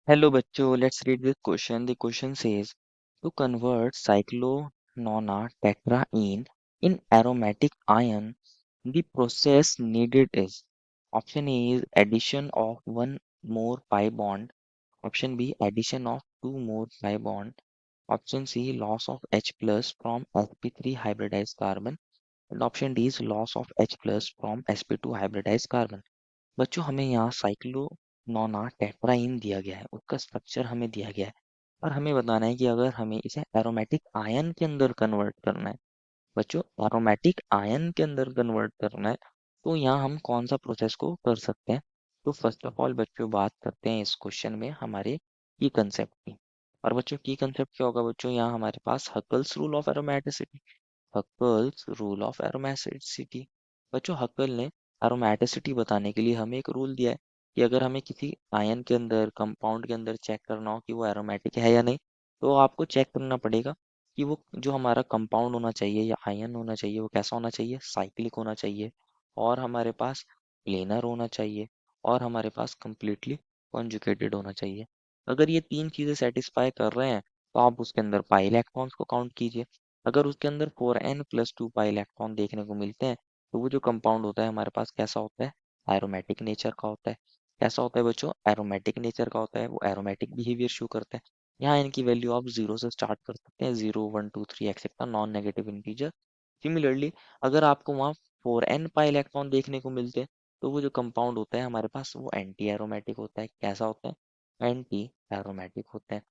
Hello bachcho, let's read this question. The question says to convert cyclonona tetraene in aromatic ion, the process needed is option A is addition of one more pi bond, option B addition of two more pi bond, option C loss of H plus from sp3 hybridized carbon and option D is loss of H plus from sp2 hybridized carbon. बच्चों हमें यहाँ साइक्लोनोना टेट्राइन दिया गया है, उसका structure हमें दिया गया है और हमें बताना है कि अगर हमें इसे एरोमेटिक आयन के अंदर कन्वर्ट करना है। बच्चों एरोमेटिक आयन के अंदर कन्वर्ट करना है तो यहाँ हम कौन सा प्रोसेस को कर सकते हैं। तो फर्स्ट ऑफ ऑल बच्चों बात करते हैं इस क्वेश्चन में हमारे की कंसेप्ट की। और बच्चों की कंसेप्ट क्या होगा बच्चों, यहाँ हमारे पास Huckel's rule of aromaticity. Huckel's rule of aromaticity. बच्चों हकल ने एरोमेटिसिटी बताने के लिए हमें एक रूल दिया है कि अगर हमें किसी आयन के अंदर कंपाउंड के अंदर चेक करना हो कि वो एरोमेटिक है या नहीं, तो आपको चेक करना पड़ेगा कि वो जो हमारा कंपाउंड होना चाहिए या आयन होना चाहिए वो कैसा होना चाहिए, साइक्लिक होना चाहिए और हमारे पास प्लेनर होना चाहिए और हमारे पास कंप्लीटली कॉन्जुगेटेड होना चाहिए। अगर ये तीन चीज़ें सेटिस्फाई कर रहे हैं तो आप उसके अंदर पाई इलेक्ट्रॉन्स को काउंट कीजिए। अगर उसके अंदर 4n+2 पाई इलेक्ट्रॉन देखने को मिलते हैं तो वो जो कंपाउंड होता है हमारे पास कैसा होता है, एरोमेटिक नेचर का होता है। कैसा होता है बच्चों, एरोमेटिक नेचर का होता है, वो एरोमेटिक बिहेवियर शो करता है। यहाँ इनकी वैल्यू आप जीरो से स्टार्ट कर सकते हैं, 0 1 2 3 etcetera non negative integer. Similarly अगर आपको वहाँ 4n पाई इलेक्ट्रॉन देखने को मिलते हैं तो वो जो कंपाउंड होता है हमारे पास वो एंटी एरोमेटिक होता है। कैसा होता है, एंटी एरोमेटिक होता है।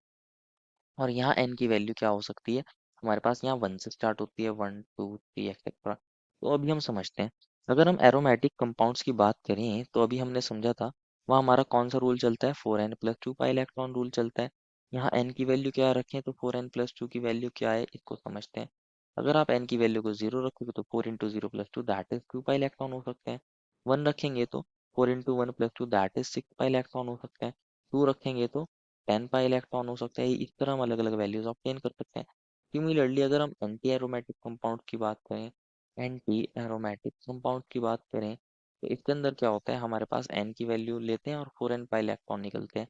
और यहाँ n की वैल्यू क्या हो सकती है, हमारे पास यहाँ 1 से स्टार्ट होती है, 1 2 3 एक्सेट्रा। तो अभी हम समझते हैं, अगर हम एरोमेटिक कंपाउंड्स की बात करें तो अभी हमने समझा था वहाँ हमारा कौन सा रूल चलता है, 4n+2 पाई इलेक्ट्रॉन रूल चलता है। यहाँ n की वैल्यू क्या रखें तो 4n+2 की वैल्यू क्या है इसको समझते हैं। अगर आप n की वैल्यू को जीरो रखोगे तो 4 × 0 + 2 दैट इज 2 पाई इलेक्ट्रॉन हो सकते हैं। 1 रखेंगे तो 4 × 1 + 2 दैट इज 6 पाई इलेक्ट्रॉन हो सकते हैं। 2 रखेंगे तो 10 पाई इलेक्ट्रॉन हो सकता है। इस तरह हम अलग अलग वैल्यूज ऑब्टेन कर सकते हैं। सिमिलरली अगर हम एंटी एरोमेटिक कंपाउंड की बात करें, एंटी एरोमेटिक कंपाउंड की बात करें तो इसके अंदर क्या होता है, हमारे पास एन की वैल्यू लेते हैं और 4n पाई इलेक्ट्रॉन निकलते हैं।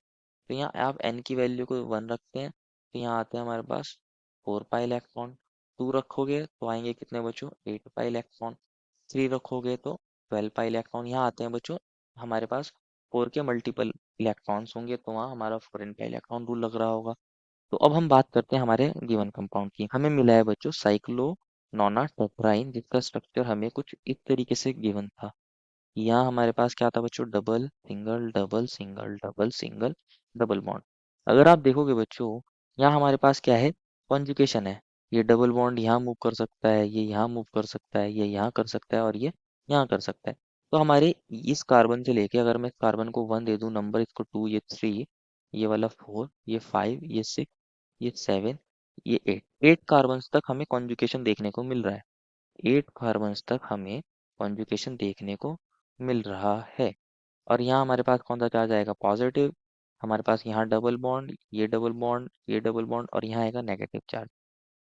तो यहाँ आप एन की वैल्यू को 1 रखते हैं तो यहाँ आते हैं हमारे पास 4 पाई इलेक्ट्रॉन। 2 रखोगे तो आएंगे कितने बच्चों, 8 पाई इलेक्ट्रॉन। 3 रखोगे तो 12 पाई इलेक्ट्रॉन। यहाँ आते हैं बच्चों हमारे पास 4 के मल्टीपल इलेक्ट्रॉन्स होंगे तो वहाँ हमारा 4n का इलेक्ट्रॉन रूल लग रहा होगा। तो अब हम बात करते हैं हमारे गिवन कंपाउंड की। हमें मिला है बच्चों साइक्लोनोना टेट्राइन जिसका स्ट्रक्चर हमें कुछ इस तरीके से गिवन था। यहाँ हमारे पास क्या था बच्चों, double single double single double single double bond. अगर आप देखोगे बच्चों यहाँ हमारे पास क्या है, कॉन्जुगेशन है। ये डबल बॉन्ड यहाँ मूव कर सकता है, ये यहाँ मूव कर सकता है, ये यहाँ कर सकता है और ये यहाँ कर सकता है। तो हमारे इस कार्बन से लेके अगर मैं इस कार्बन को 1 दे दूं नंबर, इसको 2, ये 3, ये वाला 4, ये 5, ये 6, ये 7, ये 8, 8 कार्बन्स तक हमें कॉन्जुगेशन देखने को मिल रहा है। 8 कार्बन्स तक हमें कॉन्जुगेशन देखने को मिल रहा है। और यहाँ हमारे पास कौन सा चार्ज आएगा, पॉजिटिव। हमारे पास यहाँ डबल बॉन्ड, ये डबल बॉन्ड, ये डबल बॉन्ड और यहाँ आएगा नेगेटिव चार्ज।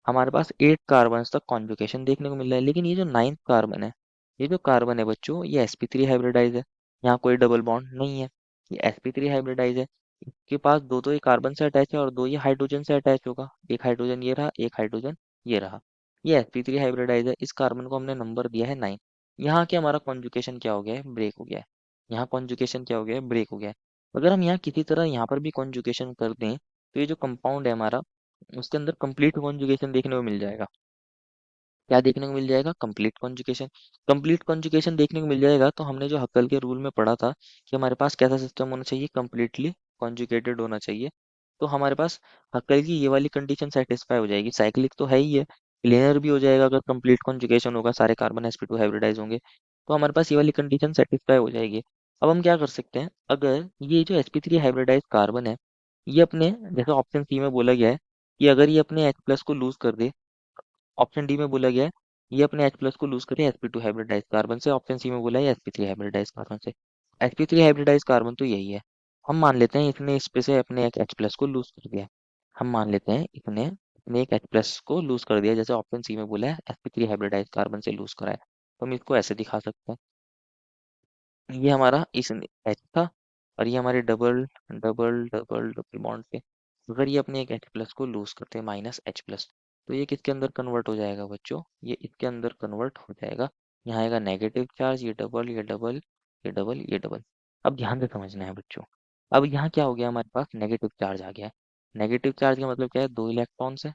हमारे पास 8 कार्बन तक कॉन्जुगेशन देखने को मिल रहा है। लेकिन ये जो 9th कार्बन है, ये जो कार्बन है बच्चों ये sp3 हाइब्रिडाइज है। यहाँ कोई डबल बॉन्ड नहीं है, ये sp3 हाइब्रिडाइज है। इसके पास दो तो ये कार्बन से अटैच है और दो ये हाइड्रोजन से अटैच होगा। एक हाइड्रोजन ये रहा, एक हाइड्रोजन ये रहा। ये sp3 हाइब्रिडाइज है। इस कार्बन को हमने नंबर दिया है 9। यहाँ के हमारा कॉन्जुगेशन क्या हो गया है, ब्रेक हो गया है। यहाँ कॉन्जुगेशन क्या हो गया है, ब्रेक हो गया है। अगर हम यहाँ किसी तरह यहाँ पर भी कॉन्जुगेशन कर दें तो ये जो कंपाउंड है हमारा उसके अंदर कंप्लीट कॉन्जुगेशन देखने को मिल जाएगा। क्या देखने को मिल जाएगा, कंप्लीट कॉन्जुगेशन। कंप्लीट कॉन्जुगेशन देखने को मिल जाएगा तो हमने जो हक्कल के रूल में पढ़ा था कि हमारे पास कैसा सिस्टम होना चाहिए, कंप्लीटली कॉन्जुगेटेड होना चाहिए। तो हमारे पास हक्कल की ये वाली कंडीशन सेटिस्फाई हो जाएगी। साइक्लिक तो है ही है, प्लेनर भी हो जाएगा अगर कंप्लीट कॉन्जुगेशन होगा, सारे कार्बन sp2 हाइब्रिडाइज होंगे तो हमारे पास ये वाली कंडीशन सेटिस्फाई हो जाएगी। अब हम क्या कर सकते हैं, अगर ये जो sp3 हाइब्रिडाइज कार्बन है ये अपने, जैसे ऑप्शन सी में बोला गया है कि अगर ये अपने H+ को लूज कर दे, ऑप्शन डी में बोला गया है ये अपने H+ को लूज करे sp2 हाइब्रिडाइज कार्बन से, ऑप्शन सी में बोला है sp3 हाइब्रिडाइज कार्बन से। sp3 हाइब्रिडाइज कार्बन तो यही है। हम मान लेते हैं इसने इस पे से अपने एक H+ को लूज कर दिया। हम मान लेते हैं इसने अपने एक H+ को लूज कर दिया, जैसे ऑप्शन सी में बोला है sp3 हाइब्रिडाइज कार्बन से लूज करा है। तो हम इसको ऐसे दिखा सकते हैं, ये हमारा इस H था और ये हमारे double double double double bond पे अगर ये अपने एक H प्लस को लूज करते हैं, माइनस H प्लस, तो ये किसके अंदर कन्वर्ट हो जाएगा बच्चों? ये इसके अंदर कन्वर्ट हो जाएगा। यहाँ आएगा नेगेटिव चार्ज, ये डबल ये डबल ये डबल ये डबल। अब ध्यान से समझना है बच्चों। अब यहाँ क्या हो गया, हमारे पास नेगेटिव चार्ज आ गया है। नेगेटिव चार्ज का मतलब क्या है? दो इलेक्ट्रॉन है।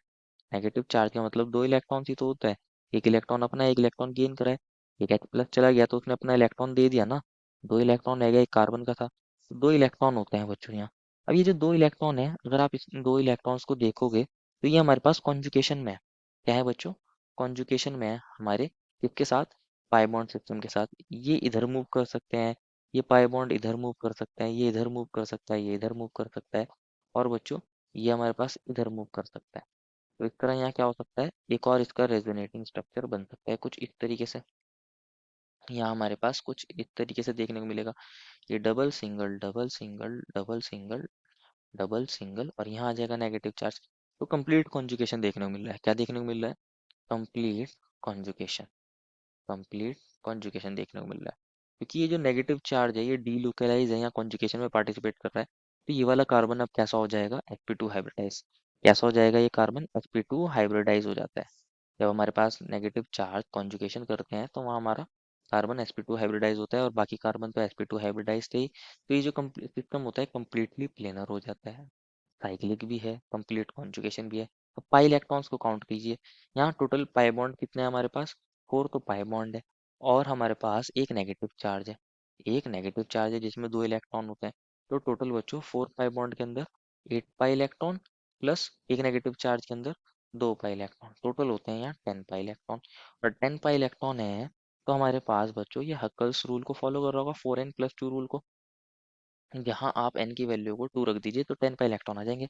नेगेटिव चार्ज का मतलब दो इलेक्ट्रॉन ही तो होता है। एक इलेक्ट्रॉन अपना, एक इलेक्ट्रॉन गेन करा है। एक H प्लस चला गया तो उसने अपना इलेक्ट्रॉन दे दिया ना। दो इलेक्ट्रॉन रह गया, एक कार्बन का था, तो दो इलेक्ट्रॉन होते हैं बच्चों यहाँ। अब ये जो दो इलेक्ट्रॉन है, अगर आप इस दो इलेक्ट्रॉन्स को देखोगे तो ये हमारे पास कॉन्जुगेशन में है। क्या है बच्चों? कॉन्जुगेशन में है हमारे किसके साथ? पाई बॉन्ड सिस्टम के साथ। ये इधर मूव कर सकते हैं, ये पाई बॉन्ड इधर मूव कर सकता है, ये इधर मूव कर सकता है, ये इधर मूव कर सकता है, और बच्चों ये हमारे पास इधर मूव कर सकता है। तो इस तरह यहाँ क्या हो सकता है, एक और इसका रेजोनेटिंग स्ट्रक्चर बन सकता है कुछ इस तरीके से। यहाँ हमारे पास कुछ इस तरीके से देखने को मिलेगा। ये double single double single double single double single, और यहाँ आ जाएगा नेगेटिव चार्ज। तो कंप्लीट कॉन्जुगेशन देखने को मिल रहा है। क्या देखने को मिल रहा है? Complete conjugation. कंप्लीट कॉन्जुगेशन देखने को मिल रहा है, क्योंकि ये जो नेगेटिव चार्ज है ये डीलोकलाइज है, यहाँ कॉन्जुगेशन में पार्टिसिपेट कर रहा है। तो ये वाला कार्बन अब कैसा हो जाएगा? sp2 hybridise. कैसा हो जाएगा ये कार्बन? sp2 हाइब्रिडाइज हो जाता है। जब हमारे पास नेगेटिव चार्ज कॉन्जुगेशन करते हैं तो वहाँ हमारा कार्बन sp2 हाइब्रिडाइज होता है, और बाकी कार्बन तो sp2 हाइब्रिडाइज थे ही। तो ये जो सिस्टम होता है कंप्लीटली प्लेनर हो जाता है। साइक्लिक भी है, कंप्लीट कॉन्जुगेशन भी है। अब पाई इलेक्ट्रॉन्स को काउंट कीजिए। यहाँ टोटल पाई बॉन्ड कितने हैं हमारे पास? फोर तो पाई बॉन्ड है, और हमारे पास एक नेगेटिव चार्ज है। एक नेगेटिव चार्ज है जिसमें दो इलेक्ट्रॉन होते हैं। तो टोटल बच्चों फोर पाई बॉन्ड के अंदर एट पाई इलेक्ट्रॉन प्लस एक नेगेटिव चार्ज के अंदर दो पाई इलेक्ट्रॉन, टोटल होते हैं यहाँ 10 पाई इलेक्ट्रॉन। और 10 पाई इलेक्ट्रॉन है तो हमारे पास बच्चों ये हक्कल्स रूल को फॉलो कर रहा होगा, 4n+2 रूल को। यहाँ आप n की वैल्यू को 2 रख दीजिए तो 10 पाई इलेक्ट्रॉन आ जाएंगे।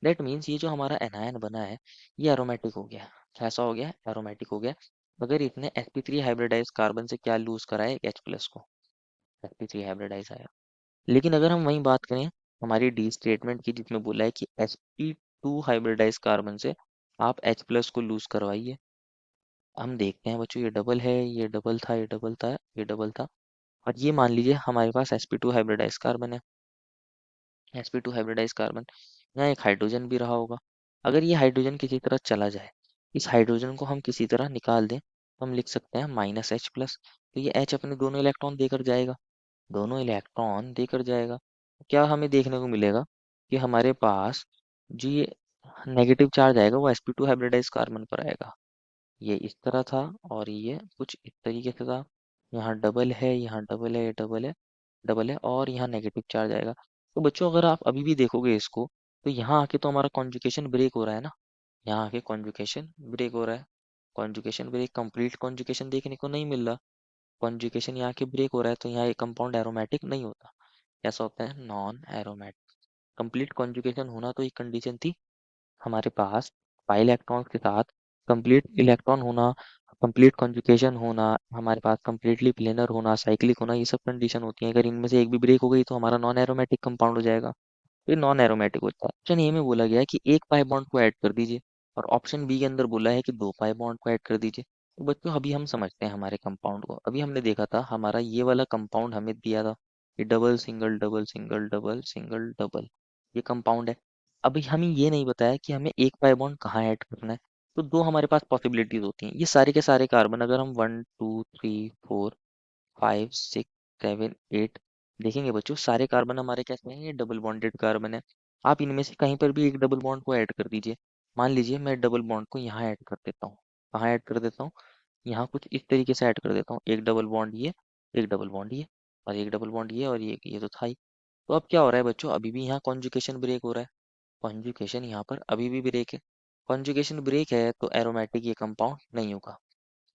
दैट मीन्स ये जो हमारा एनायन बना है ये एरोमेटिक हो गया। कैसा हो गया? एरोमेटिक हो गया। अगर इसने sp3 हाइब्रिडाइज कार्बन से क्या लूज करा है? H प्लस को। sp3 हाइब्रिडाइज आया। लेकिन अगर हम वही बात करें हमारी डी स्टेटमेंट की, जिसमें बोला है कि sp2 हाइब्रिडाइज कार्बन से आप H प्लस को लूज करवाइए। हम देखते हैं बच्चों, ये डबल है, ये डबल था, ये डबल था, ये डबल था, और ये मान लीजिए हमारे पास sp2 हाइब्रिडाइज कार्बन है। sp2 हाइब्रिडाइज कार्बन, यहाँ एक हाइड्रोजन भी रहा होगा। अगर ये हाइड्रोजन किसी तरह चला जाए, इस हाइड्रोजन को हम किसी तरह निकाल दें, तो हम लिख सकते हैं -H+। तो ये H अपने दोनों इलेक्ट्रॉन देकर जाएगा, दोनों इलेक्ट्रॉन देकर जाएगा। क्या हमें देखने को मिलेगा कि हमारे पास जो ये नेगेटिव चार्ज आएगा वो sp2 हाइब्रिडाइज कार्बन पर आएगा। ये इस तरह था, और ये कुछ इस तरीके से था। यहाँ डबल है, यहाँ डबल है, ये डबल है, डबल है, और यहाँ नेगेटिव चार्ज आएगा। तो बच्चों अगर आप अभी भी देखोगे इसको, तो यहाँ आके तो हमारा कॉन्जुगेशन ब्रेक हो रहा है ना। यहाँ आके कॉन्जुगेशन ब्रेक हो रहा है। कॉन्जुगेशन ब्रेक, कंप्लीट कॉन्जुगेशन देखने को नहीं मिल रहा। कॉन्जुगेशन यहाँ के ब्रेक हो रहा है, तो यहाँ ये कंपाउंड एरोमेटिक नहीं होता। कैसा होता है? Non aromatic. कंप्लीट कॉन्जुगेशन होना तो एक कंडीशन थी हमारे पास, पाई इलेक्ट्रॉन्स के साथ कंप्लीट इलेक्ट्रॉन होना, कंप्लीट कॉन्जुगेशन होना, हमारे पास कंप्लीटली प्लेनर होना, साइक्लिक होना, ये सब कंडीशन होती हैं। अगर इनमें से एक भी ब्रेक हो गई तो हमारा नॉन एरोमेटिक कंपाउंड हो जाएगा। ये नॉन एरोमेटिक होता है। ऑप्शन ए में बोला गया है कि एक पाई बॉन्ड को ऐड कर दीजिए, और ऑप्शन बी के अंदर बोला है कि दो पाई बॉन्ड को ऐड कर दीजिए। तो बच्चों अभी हम समझते हैं हमारे कंपाउंड को। अभी हमने देखा था हमारा ये वाला कंपाउंड हमें दिया था, ये double single double single double single double, ये कंपाउंड है। अभी हमें ये नहीं बताया कि हमें एक पाई बॉन्ड कहाँ ऐड करना है। तो दो हमारे पास पॉसिबिलिटीज होती हैं। ये सारे के सारे कार्बन अगर हम 1 2 3 4 5 6 7 8 देखेंगे बच्चों, सारे कार्बन हमारे कैसे हैं? ये डबल बॉन्डेड कार्बन है। आप इनमें से कहीं पर भी एक डबल बॉन्ड को ऐड कर दीजिए। मान लीजिए मैं डबल बॉन्ड को यहाँ ऐड कर देता हूँ। कहाँ ऐड कर देता हूँ? यहाँ कुछ इस तरीके से ऐड कर देता हूँ। एक डबल बॉन्ड ये, एक डबल बॉन्ड ये, और एक डबल बॉन्ड ये, और ये तो था ही। तो अब क्या हो रहा है बच्चों? अभी भी यहाँ कॉन्जुगेशन ब्रेक हो रहा है। कॉन्जुगेशन यहाँ पर अभी भी ब्रेक है। कॉन्जुगेशन ब्रेक है तो एरोमेटिक ये कंपाउंड नहीं होगा।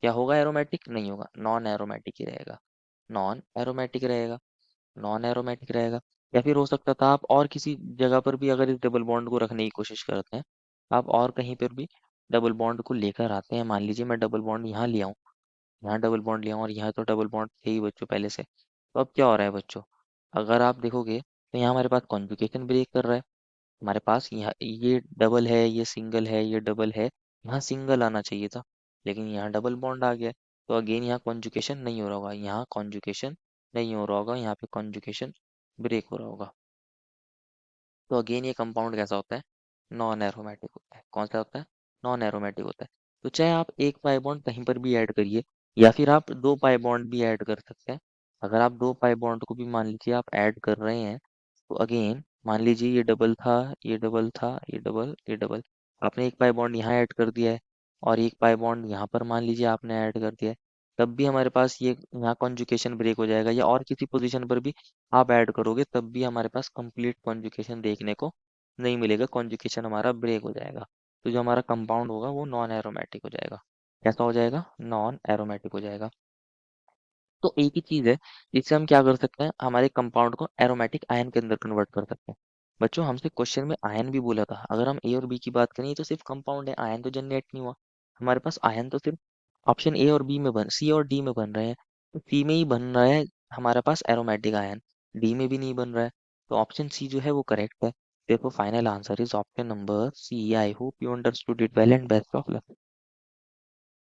क्या होगा? एरोमेटिक नहीं होगा, नॉन एरोमेटिक ही रहेगा। नॉन एरोमेटिक रहेगा, नॉन एरोमेटिक रहेगा। या फिर हो सकता था आप और किसी जगह पर भी अगर इस डबल बॉन्ड को रखने की कोशिश करते हैं, आप और कहीं पर भी डबल बॉन्ड को लेकर आते हैं। मान लीजिए मैं डबल बॉन्ड यहाँ ले आऊँ, यहाँ डबल बॉन्ड ले आऊँ, और यहाँ तो डबल बॉन्ड थे ही बच्चों पहले से। तो अब क्या हो रहा है बच्चों? अगर आप देखोगे तो यहाँ हमारे पास कॉन्जुगेशन ब्रेक कर रहा है। हमारे पास यहाँ ये डबल है, ये सिंगल है, ये डबल है, यहाँ सिंगल आना चाहिए था, लेकिन यहाँ डबल बॉन्ड आ गया है। तो अगेन यहाँ कॉन्जुगेशन नहीं हो रहा होगा, यहाँ कॉन्जुगेशन नहीं हो रहा होगा, यहाँ पे कॉन्जुगेशन ब्रेक हो रहा होगा। तो अगेन ये कंपाउंड कैसा होता है? नॉन एरोमेटिक होता है। कौन सा होता है? नॉन एरोमेटिक होता है। तो चाहे आप एक पाई बॉन्ड कहीं पर भी ऐड करिए, या फिर आप दो पाई बॉन्ड भी ऐड कर सकते हैं। अगर आप दो पाई बॉन्ड को भी मान लीजिए आप ऐड कर रहे हैं, तो अगेन मान लीजिए ये डबल था, ये डबल था, ये डबल, ये डबल, आपने एक पाई बॉन्ड यहाँ ऐड कर दिया है, और एक पाई बॉन्ड यहाँ पर मान लीजिए आपने ऐड कर दिया है, तब भी हमारे पास ये यहाँ कॉन्जुगेशन ब्रेक हो जाएगा, या और किसी पोजीशन पर भी आप ऐड करोगे तब भी हमारे पास कंप्लीट कॉन्जुगेशन देखने को नहीं मिलेगा, कॉन्जुगेशन हमारा ब्रेक हो जाएगा। तो जो हमारा कंपाउंड होगा वो नॉन एरोमेटिक हो जाएगा। कैसा हो जाएगा? नॉन एरोमेटिक हो जाएगा। तो एक ही चीज है जिससे हम क्या कर सकते हैं, हमारे कंपाउंड को एरोमेटिक आयन के अंदर कन्वर्ट कर सकते हैं। बच्चों हमसे क्वेश्चन में आयन भी बोला था, अगर हम ए और बी की बात करें, ये तो सिर्फ कंपाउंड है, आयन तो जनरेट नहीं हुआ। हमारे पास आयन तो सिर्फ ऑप्शन ए और बी में बन, सी और डी में बन रहे हैं। तो सी में ही बन रहा है हमारे पास एरोमेटिक आयन, डी में भी नहीं बन रहा है। तो ऑप्शन सी जो है वो करेक्ट है। देखो final answer is option number C. I hope you understood it well and best of luck.